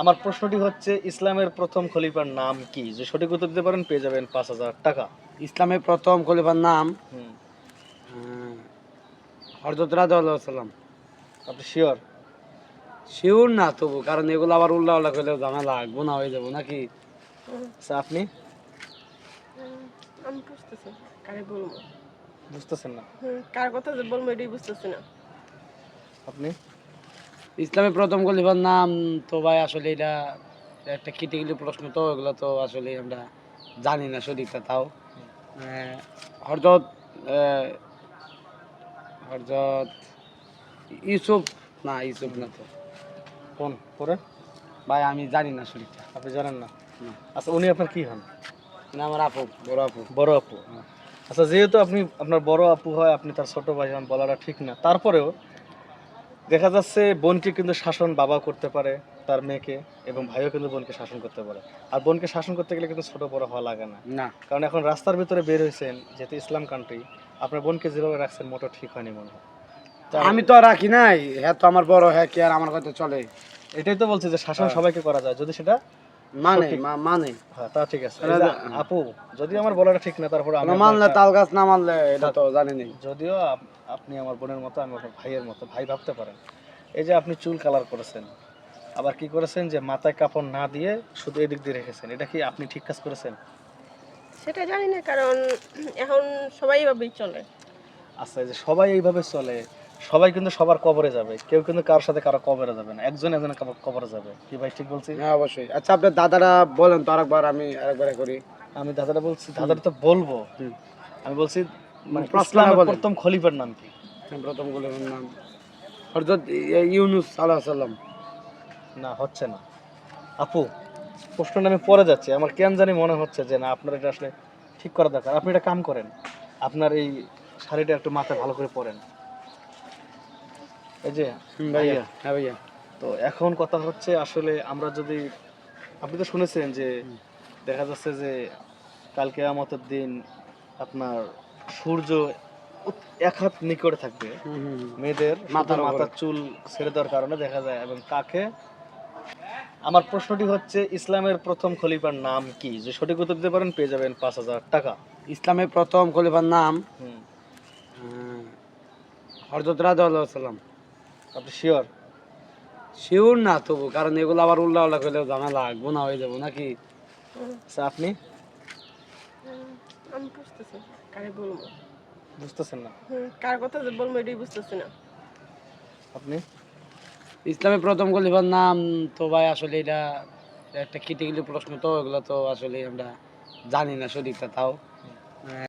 আমার প্রশ্নটি হচ্ছে ইসলামের প্রথম খলিফার নাম কি? যদি সঠিক উত্তর দিতে পারেন পেয়ে যাবেন ৫,০০০ টাকা। ইসলামের প্রথম খলিফার নাম হুম। হযরত রাদিয়াল্লাহু আপনি শিওর? শিওর না তবু, কারণ এগুলো আবার উল্টা উল্টা করলে ঝামেলা গুনাহ হয়ে যাবো নাকি। আচ্ছা আপনি আমি বুঝতেছি না, কারে বলবো। বুঝতেছেন না? কার কথা যে বলবো এটাই বুঝতেছি না। আপনি? ইসলামের প্রথম খলিফার নাম তো ভাই আসলে এটা একটা ক্রিটিক্যালি প্রশ্ন, তো এগুলো তো আসলে আমরা জানি না সঠিকটা। তাও হযরত হযরত ইউসুফ, না ইউসুফ না তো কোন পরে? ভাই, আমি জানি না সঠিকটা। আপনি জানেন না? না। আচ্ছা উনি আপনার কি হন? না, আমার আপু, বড় আপু। বড় আপু। হ্যাঁ। আচ্ছা যেহেতু আপনি আপনার বড় আপু হয়, আপনি তার ছোট ভাই হন, বলাটা ঠিক না। তারপরেও দেখা যাচ্ছে বোনকে কিন্তু শাসন বাবা করতে পারে তার মেয়েকে, এবং ভাইও কিন্তু বোনকে শাসন করতে পারে। আর বোনকে শাসন করতে গেলে কিন্তু ছোট বড় হওয়া লাগে না। না, কারণ এখন রাস্তার ভিতরে বের হয়েছেন, যেহেতু ইসলাম কান্ট্রি, আপনার বোনকে যেভাবে রাখছেন মোটেও ঠিক হয়নি মনে হয়। আমি তো আর রাখি নাই, হ্যাঁ তো আমার বড়, হ্যাঁ কি আর আমার কথা চলে। এটাই তো বলছি যে শাসন হ্যাঁ। সবাইকে করা যায় যদি সেটা মানে সঠিক। মানে হ্যাঁ তা ঠিক আছে। তাহলে এই যে হ্যাঁ। আপু, যদি আমার বলাটা ঠিক না, তারপরে আমি মানলে তাল গাছ, না মানলে এটা তো জানি নাই। যদিও আপনি আমার বোনের মতো, আমি আপনার ভাইয়ের মতো, ভাই ভাবতে পারেন। এই যে আপনি চুল কালার করেছেন, আবার কি করেছেন যে মাথায় কাপড় না দিয়ে শুধু এদিক দিয়ে রেখেছেন, এটা কি আপনি ঠিক কাজ করেছেন? সেটা জানি না, কারণ এখন সবাই এভাবেই চলে। আচ্ছা এই যে সবাই এইভাবে চলে, সবাই কিন্তু সবার কবরে যাবে, কেউ কিন্তু কারোর সাথে কারো কবরে যাবে না, একজন একজনের কবরে যাবে। কি ভাই ঠিক বলছি? হ্যাঁ অবশ্যই। আচ্ছা আপনার দাদারা বলেন তো আরেকবার, আমি আরেকবার করি। আমি দাদাটা বলছি, দাদাটা তো বলবো। হুম। আমি বলছি মানে প্রশ্নটা ইসলামের বলেন। প্রথম খলিফার নাম কি? প্রথম খলিফার নাম হযরত ইউনূস আলাইহিস সালাম। না হচ্ছে না আপু, প্রশ্নটা আমি পরে যাচ্ছি। আমার কেন জানি মনে হচ্ছে যে না, আপনার এটা আসলে ঠিক করা দরকার। আপনি এটা কাম করেন, আপনার এই শাড়িটা একটু মাথায় ভালো করে পরেন। এই যে ভাইয়া, ভাইয়া, হ্যাঁ ভাইয়া। তো এখন কথা হচ্ছে আসলে আমরা যদি, আপনি তো শুনেছেন যে দেখা যাচ্ছে যে কাল কিয়ামতের দিন আপনার সূর্য এক হাত নিকটে থাকবে মেয়েদের মাথার মাথার চুল ছেড়ে দেওয়ার কারণে দেখা যায়। এবং কাকে, আমার প্রশ্নটি হচ্ছে ইসলামের প্রথম খলিফার নাম কি? যদি সঠিক উত্তর দিতে পারেন পেয়ে যাবেন ৫,০০০ টাকা। ইসলামের প্রথম খলিফার নাম হুম। হযরত রাদিয়াল্লাহু সাল্লাম। আপনি শিওর? শিওর না তবু, কারণ এগুলো আবার উল্টা উল্টা করলে ঝামেলা গুনাহ হয়ে যাবো নাকি। আচ্ছা আপনি আমি বুঝতেছি না, কারে বলবো। বুঝতেছেন না? কার কথা যে বলবো এটাই বুঝতেছি না। আপনি? ইসলামের প্রথম খলিফার নাম তো ভাই আসলে এটা একটা ক্রিটিক্যালি প্রশ্ন, তো এগুলো তো আসলে আমরা জানি না সঠিকটা। তাও